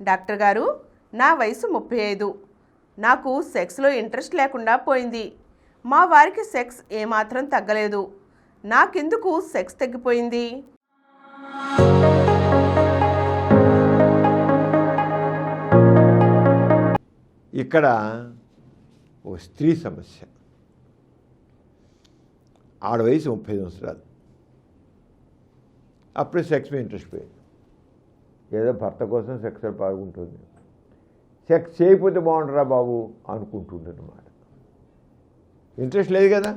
Doctor గారు, నా వయసు 35. నాకు సెక్స్లో ఇంట్రెస్ట్ లేకుండా పోయింది. మా వారికి సెక్స్ ఏమాత్రం తగ్గలేదు. నాకెందుకు సెక్స్ తగ్గిపోయింది? ఇక్కడ ఓ స్త్రీ సమస్య. ఆడ వయసు 30 సంవత్సరాలు. అప్పుడే సెక్స్ మీద ఇంట్రెస్ట్ పోయింది. ఏదో భర్త కోసం సెక్స్ పాల్గొంటుంది. సెక్స్ చేయకపోతే బాగుంటుందా బాబు అనుకుంటుంటుంది అన్నమాట. ఇంట్రెస్ట్ లేదు కదా,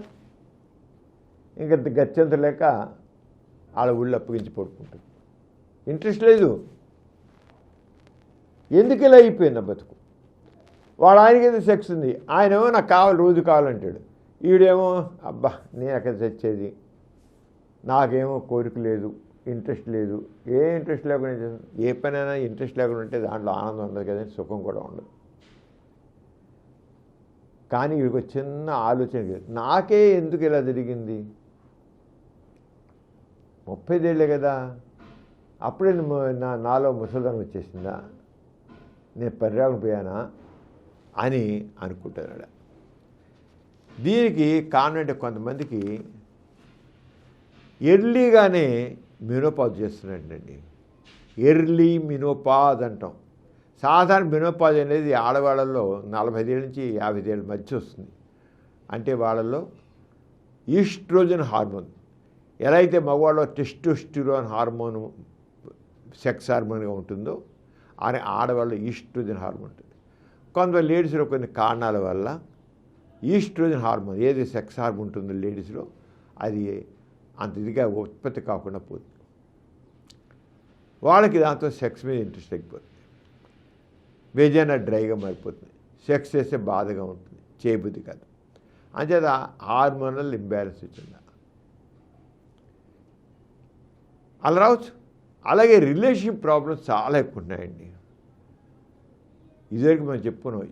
ఇంకా గత్యంత లేక వాళ్ళ ఊళ్ళో అప్పగించి పడుకుంటుంది. ఇంట్రెస్ట్ లేదు. ఎందుకు ఇలా అయిపోయింది బతుకు? వాడు ఆయనకైతే సెక్స్ ఉంది, ఆయనేమో నాకు కావాలి, రోజు కావాలంటాడు. ఈడేమో అబ్బా నేను ఎక్కడ చచ్చేది, నాకేమో కోరిక లేదు, ఇంట్రెస్ట్ లేదు. ఏ ఇంట్రెస్ట్ లేకుండా ఏ పనైనా ఇంట్రెస్ట్ లేకుండా ఉంటే దాంట్లో ఆనందం ఉండదు కదండి, సుఖం కూడా ఉండదు. కానీ వీడికి ఒక చిన్న ఆలోచన, నాకే ఎందుకు ఇలా జరిగింది? 35 ఏళ్ళే కదా, అప్పుడే నాలో ముసలిదనం వచ్చేసిందా, నేను పరిరాగం పోయానా అని అనుకుంటున్నాడు. దీనికి కారణం కొంతమందికి ఎర్లీగానే మెనోపాజ్ చేస్తున్నాడండి. ఎర్లీ మెనోపాజ్ అంటాం. సాధారణ మెనోపాజ్ అనేది ఆడవాళ్ళల్లో 45 ఏళ్ళ నుంచి 50 ఏళ్ళ మధ్య వస్తుంది. అంటే వాళ్ళల్లో ఈస్ట్రోజన్ హార్మోన్, ఎలా అయితే మగవాళ్ళలో టెస్టోస్టిరోన్ హార్మోను సెక్స్ హార్మోన్గా ఉంటుందో అని ఆడవాళ్ళలో ఈస్ట్రోజన్ హార్మోన్ ఉంటుంది. కొంత లేడీస్లో కొన్ని కారణాల వల్ల ఈస్ట్రోజన్ హార్మోన్ ఏది సెక్స్ హార్మోన్ ఉంటుందో లేడీస్లో అది అంత ఇదిగా ఉత్పత్తి కాకుండా పోతుంది. వాళ్ళకి దాంతో సెక్స్ మీద ఇంట్రెస్ట్ తగ్గిపోతుంది. వెజైనా డ్రైగా మారిపోతుంది. సెక్స్ చేస్తే బాధగా ఉంటుంది, చేయబుద్ధి కాదు. అంచేత హార్మోనల్ ఇంబ్యాలెన్స్ వచ్చిందా అలా రావచ్చు. అలాగే రిలేషన్షిప్ ప్రాబ్లమ్స్ చాలా ఎక్కువ ఉన్నాయండి. ఇదివరకు మనం చెప్పుకున్నాం,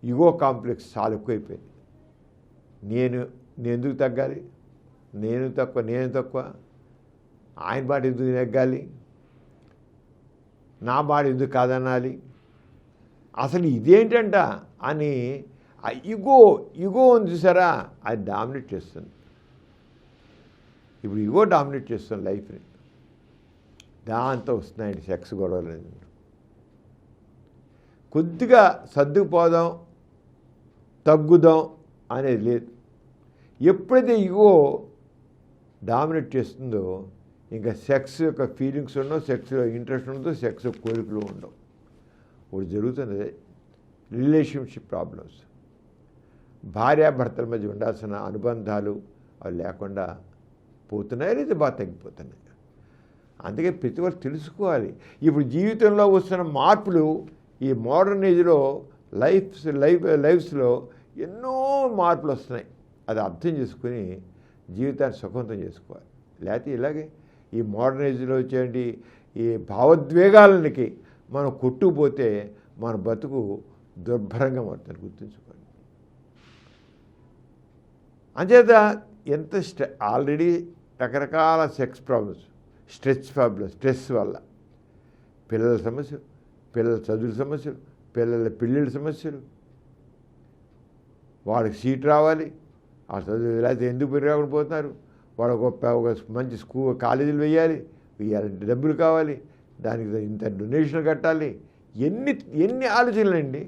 ఈగో కాంప్లెక్స్ చాలా ఎక్కువైపోయింది. నేను ఎందుకు తగ్గాలి, నేను తక్కువ, ఆయన బాట ఎందుకు నెగ్గాలి, నా బాట ఎందుకు కాదనాలి, అసలు ఇదేంటంట అని ఆ ఈగో ఉంది చూసారా, అది డామినేట్ చేస్తుంది. ఇప్పుడు ఈగో డామినేట్ చేస్తుంది లైఫ్ని. దాంతో వస్తున్నాయండి సెక్స్ గొడవలు అనేది. కొద్దిగా సర్దుకుపోదాం, తగ్గుదాం అనేది లేదు. ఎప్పుడైతే ఈగో డామినేట్ చేస్తుందో ఇంకా సెక్స్ యొక్క ఫీలింగ్స్ ఉండవు, సెక్స్లో ఇంట్రెస్ట్ ఉండదు, సెక్స్ కోరికలు ఉండవు. ఇప్పుడు జరుగుతున్నది రిలేషన్షిప్ ప్రాబ్లమ్స్. భార్యాభర్తల మధ్య ఉండాల్సిన అనుబంధాలు అవి లేకుండా పోతున్నాయి, లేదా బాగా తగ్గిపోతున్నాయి. అందుకే ప్రతి ఒక్కరు తెలుసుకోవాలి. ఇప్పుడు జీవితంలో వస్తున్న మార్పులు ఈ మోడర్న్ ఏజ్లో లైఫ్స్లో ఎన్నో మార్పులు వస్తున్నాయి. అది అర్థం చేసుకుని జీవితాన్ని సుఖవంతం చేసుకోవాలి. లేకపోతే ఇలాగే ఈ మోడర్న్ ఏజ్లో వచ్చేటి ఈ భావోద్వేగాలకి మనం కొట్టుకుపోతే మన బతుకు దుర్భరంగా మారుతుంది, గుర్తుంచుకోండి. అంచేత ఎంత ఆల్రెడీ రకరకాల సెక్స్ ప్రాబ్లమ్స్, స్ట్రెస్ వల్ల పిల్లల సమస్యలు, పిల్లల చదువుల సమస్యలు, పిల్లల పెళ్ళిళ్ళ సమస్యలు, వాళ్ళకి సీట్ రావాలి, ఆ చదువు లేకపోతే ఎందుకు పెరిగాకుండా పోతున్నారు, వాళ్ళకు ఒక మంచి కాలేజీలు వేయాలి, డబ్బులు కావాలి, దానికి ఇంత డొనేషన్ కట్టాలి, ఎన్ని ఆలోచనలండి.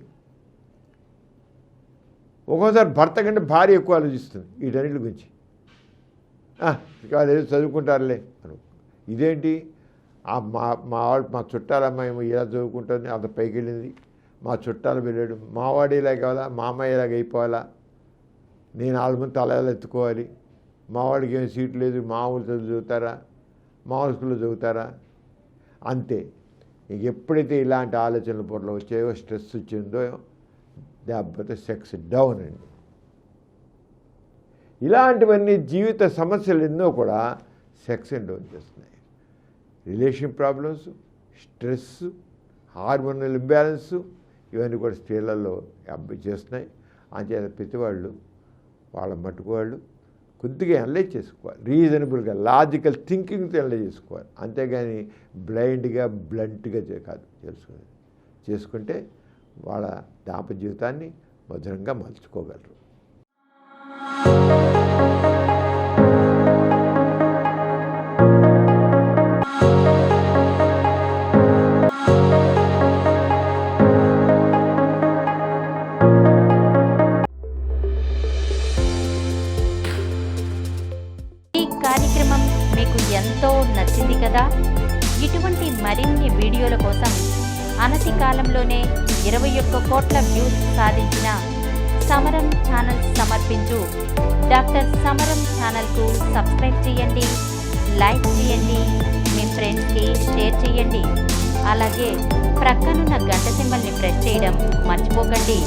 ఒక్కోసారి భర్త కంటే భార్య ఎక్కువ ఆలోచిస్తుంది వీటన్నిటి గురించి. వాళ్ళు ఏదో చదువుకుంటారులే అను. ఇదేంటి మా చుట్టాలమ్మాయి ఇలా చదువుకుంటుంది, అంత పైకి వెళ్ళింది, మా చుట్టాలు వెళ్ళాడు, మావాడు ఇలా కావాలా, మా అమ్మాయి ఇలాగ అయిపోవాలా, నేను వాళ్ళ ముందు తల ఎత్తుకోవాలి, మావాడికి ఏం సీట్ లేదు, మామూలు చదువుతారా, మామూలు స్కూల్లో చదువుతారా, అంతే. ఎప్పుడైతే ఇలాంటి ఆలోచనల పొరలో వచ్చాయో, స్ట్రెస్ వచ్చిందో, లేకపోతే సెక్స్ డౌన్ అండి. ఇలాంటివన్నీ జీవిత సమస్యలు ఎన్నో కూడా సెక్స్ డౌన్ చేస్తున్నాయి. Relation problems, stress, hormonal imbalance, ఇవన్నీ కూడా స్త్రీలలో చేస్తున్నాయి. అంచేత ప్రతి వాళ్ళ మట్టుకు వాళ్ళు కొద్దిగా అనలైజ్ చేసుకోవాలి, రీజనబుల్గా లాజికల్ థింకింగ్తో అనలైజ్ చేసుకోవాలి. అంతేగాని బ్లైండ్గా బ్లంట్గా కాదు తెలుసుకోవాలి. చేసుకుంటే వాళ్ళ దాంపత్య జీవితాన్ని మధురంగా మలుచుకోగలరు. ఈ కార్యక్రమం మీకు ఎంతో నచ్చింది కదా. ఇటువంటి మరిన్ని వీడియోల కోసం అనతి కాలంలోనే 21 కోట్ల వ్యూస్ సాధించిన సమరం ఛానల్ సమర్పించు డాక్టర్ సమరం ఛానల్కు సబ్స్క్రైబ్ చేయండి, లైక్ చేయండి, మీ ఫ్రెండ్స్కి షేర్ చేయండి. అలాగే ప్రక్కనున్న గంట సింబల్ని ప్రెస్ చేయడం మర్చిపోకండి.